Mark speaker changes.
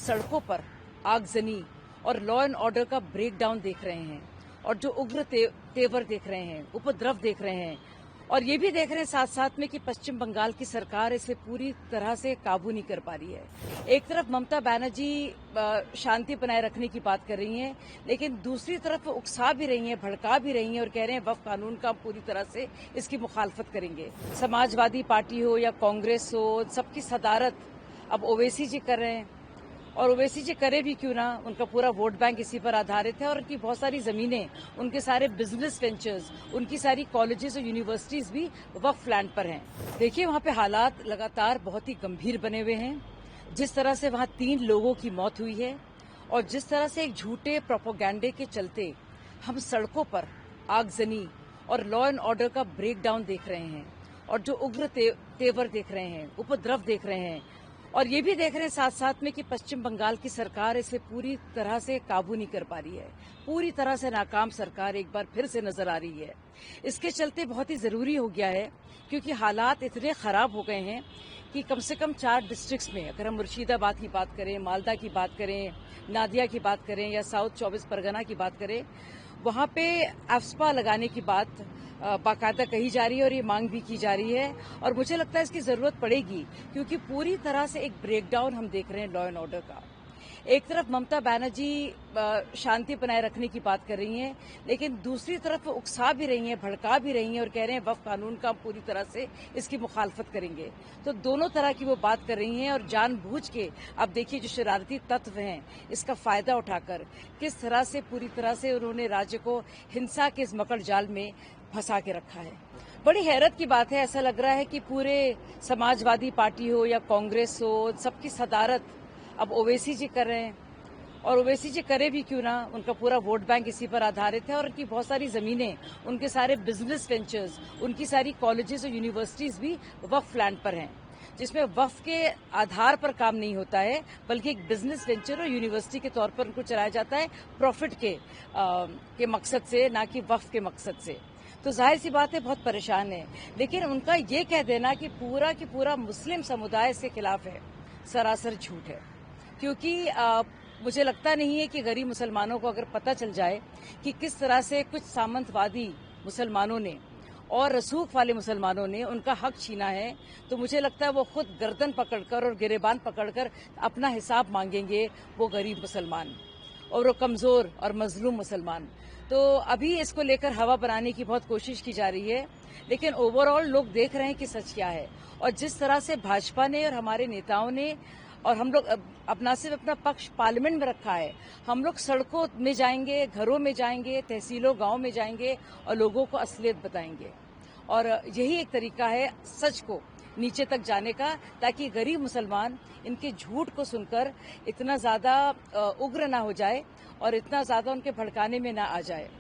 Speaker 1: सड़कों पर आगजनी और लॉ एंड ऑर्डर का ब्रेकडाउन देख रहे हैं और जो उग्र तेवर देख रहे हैं, उपद्रव देख रहे हैं और ये भी देख रहे हैं साथ साथ में कि पश्चिम बंगाल की सरकार इसे पूरी तरह से काबू नहीं कर पा रही है। एक तरफ ममता बनर्जी शांति बनाए रखने की बात कर रही हैं, लेकिन दूसरी तरफ उकसा भी रही हैं, भड़का भी रही हैं और कह रहे हैं वक्फ कानून का पूरी तरह से इसकी मुखालफत करेंगे। समाजवादी पार्टी हो या कांग्रेस हो, सबकी सदारत अब ओवैसी जी कर रहे हैं और ओवैसी जी करे भी क्यों ना, उनका पूरा वोट बैंक इसी पर आधारित है और उनकी बहुत सारी जमीनें, उनके सारे बिजनेस वेंचर्स, उनकी सारी कॉलेजेस और यूनिवर्सिटीज भी वक्फ लैंड पर हैं। देखिए वहां पे हालात लगातार बहुत ही गंभीर बने हुए हैं। जिस तरह से वहां 3 लोगों की मौत हुई है और जिस तरह से एक झूठे प्रोपोगेंडे के चलते हम सड़कों पर आगजनी और लॉ एंड ऑर्डर का ब्रेकडाउन देख रहे हैं और जो उग्र तेवर देख रहे हैं, उपद्रव देख रहे हैं और ये भी देख रहे हैं साथ साथ में कि पश्चिम बंगाल की सरकार इसे पूरी तरह से काबू नहीं कर पा रही है। पूरी तरह से नाकाम सरकार एक बार फिर से नजर आ रही है। इसके चलते बहुत ही जरूरी हो गया है, क्योंकि हालात इतने खराब हो गए हैं कि कम से कम 4 डिस्ट्रिक्ट्स में, अगर हम मुर्शिदाबाद की बात करें, मालदा की बात करें, नादिया की बात करें या साउथ 24 परगना की बात करें, वहां पे एफ्सपा लगाने की बात बाकायदा कही जा रही है और ये मांग भी की जा रही है और मुझे लगता है इसकी जरूरत पड़ेगी, क्योंकि पूरी तरह से एक ब्रेकडाउन हम देख रहे हैं लॉ एंड ऑर्डर का। एक तरफ ममता बनर्जी शांति बनाए रखने की बात कर रही हैं, लेकिन दूसरी तरफ उकसा भी रही हैं, भड़का भी रही हैं और कह रहे हैं वक्फ कानून का पूरी तरह से इसकी मुखालफत करेंगे। तो दोनों तरह की वो बात कर रही हैं और जानबूझ के अब देखिए जो शरारती तत्व हैं, इसका फायदा उठाकर किस तरह से पूरी तरह से उन्होंने राज्य को हिंसा के इस मकड़ जाल में फंसा के रखा है। बड़ी हैरत की बात है, ऐसा लग रहा है कि पूरे समाजवादी पार्टी हो या कांग्रेस हो, सबकी सदारत अब ओवैसी जी कर रहे हैं और ओवैसी जी करे भी क्यों ना, उनका पूरा वोट बैंक इसी पर आधारित है और उनकी बहुत सारी जमीनें, उनके सारे बिजनेस वेंचर्स, उनकी सारी कॉलेजेस और यूनिवर्सिटीज भी वक्फ लैंड पर हैं, जिसमें वक्फ के आधार पर काम नहीं होता है, बल्कि एक बिजनेस वेंचर और यूनिवर्सिटी के तौर पर उनको चलाया जाता है प्रॉफिट के मकसद से, ना कि वक्फ के मकसद से। तो जाहिर सी बात है बहुत परेशान है, लेकिन उनका ये कह देना कि पूरा मुस्लिम समुदाय इसके खिलाफ है, सरासर झूठ है। क्योंकि मुझे लगता नहीं है कि गरीब मुसलमानों को अगर पता चल जाए कि किस तरह से कुछ सामंतवादी मुसलमानों ने और रसूख वाले मुसलमानों ने उनका हक छीना है, तो मुझे लगता है वो खुद गर्दन पकड़कर और गिरेबान पकड़कर अपना हिसाब मांगेंगे, वो गरीब मुसलमान और वो कमजोर और मजलूम मुसलमान। तो अभी इसको लेकर हवा बनाने की बहुत कोशिश की जा रही है, लेकिन ओवरऑल लोग देख रहे हैं कि सच क्या है। और जिस तरह से भाजपा ने और हमारे नेताओं ने और हम लोग अपना सिर्फ अपना पक्ष पार्लियामेंट में रखा है, हम लोग सड़कों में जाएंगे, घरों में जाएंगे, तहसीलों गांव में जाएंगे और लोगों को असलियत बताएंगे। और यही एक तरीका है सच को नीचे तक जाने का, ताकि गरीब मुसलमान इनके झूठ को सुनकर इतना ज्यादा उग्र ना हो जाए और इतना ज्यादा उनके भड़काने में ना आ जाए।